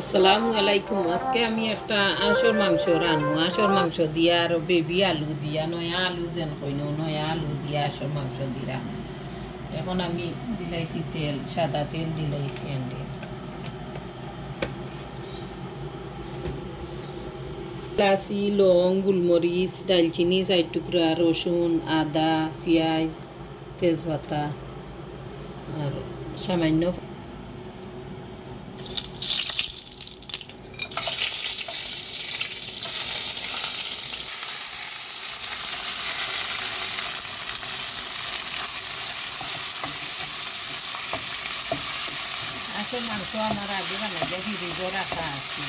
আসসালামু আলাইকুম। আজকে আমি একটা আঁশর মাংস রান্নু। আঁশর মাংস দিয়া আর বেবি আলু দিয়া, নয়া আলু যেন কইন, নয়া আলু দিয়া আঁশর মাংস দি রান্নু। এখন আমি দিলাইছি তেল, সাদা তেল দিলাইছি আন্ডি। এলাচি, লং, গোলমরিচ, দালচিনি, চার টুকরা, রসুন, আদা, পেঁয়াজ, তেজপাতা আর সামান্য আঁশর মাংস আমার আগে বানাইলে ফ্রিজে রাখা আছে।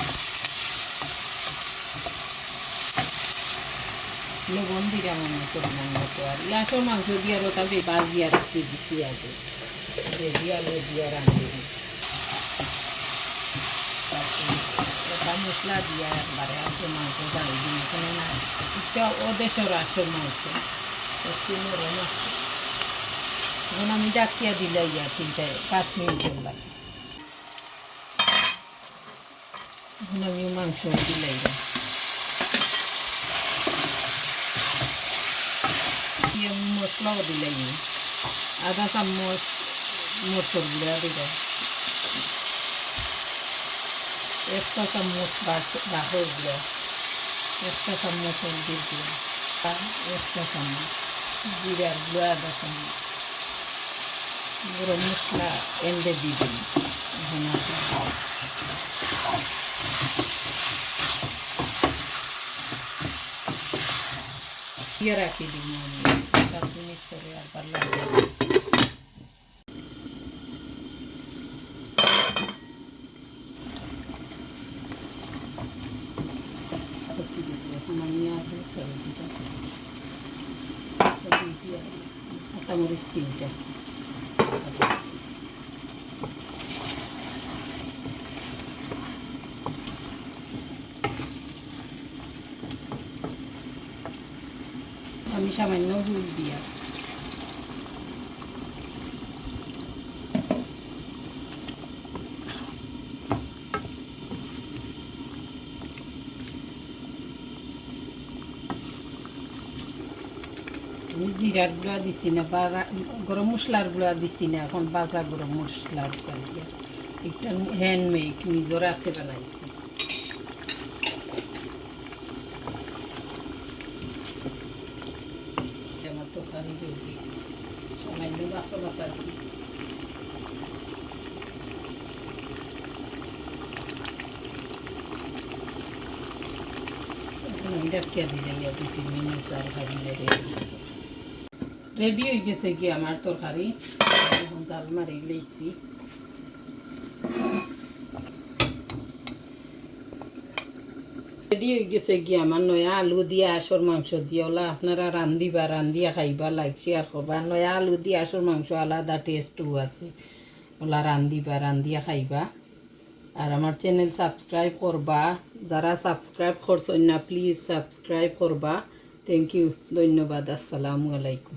লবণ দিলাম আমি পরিমাণ মতো, আর আঁশর মাংস দিয়ে আরও তবে বাজিয়া রাখতে দিচ্ছি আগে ভেজি আলু দিয়ে রাঁধি। ওটা মশলা দিয়ে একবারে আঁশর মাংস বাড়ি দিই, এখানে না একটা ওদেশের আঁশর মাংস একটু নরম আছে। এখন আমি ডাকিয়া দিলাই 5 মিনিটের লাগে। এখন আমি মাংস দিলাই মশলাও দিলাই, আধা চামচ মরচর গুঁড়া দিলাম, 1 চামচ বাঁশের গুঁড়া, 1 চামচ হলদির গুঁড়া, 1 চামচ জিরার গুঁড়া, আধা চামচ গরম মশলা এন্ডে দিয়ে দিন। এখন দিয়ে রাখি দিন আমি 7 মিনিট করে আবার লাগিয়ে দিচ্ছি। এখন আমি আর সবজিটা কাঁচামরিচ 3টা, আমি সামান্য গুড় দিয়া আমি জিরার গুঁড়া দিছি না বা গরম মশলার গুঁড়া দিছি না, এখন বাজা গরম মশলার গুঁড়া দিয়া একটা হ্যান্ডমেড নিজের হাতে বানাইছি। আমার তরকারি বেশি সামান্য বাসা বাতা এখন আমি ডাকিয়া দিলে 2-3 মিনিট জাল ভাজিলে রেডি হয়ে গেছে কি আমার তরকারি। এখন জাল মারি লইছি। রেডি হয়ে গেছে কি আমার নয়া আলু দিয়ে আঁশর মাংস দিয়ে। ওলা আপনারা রান্ধিয়া খাইবা, লাইক শেয়ার করবা। নয়া আলু দিয়ে আঁশর মাংস আলাদা টেস্টও আছে। ওলা রান্ধিয়া খাইবা। আর আমার চ্যানেল সাবস্ক্রাইব করবা, যারা সাবস্ক্রাইব করছেন না প্লিজ সাবস্ক্রাইব করবা। থ্যাংক ইউ, ধন্যবাদ। আসসালামু আলাইকুম।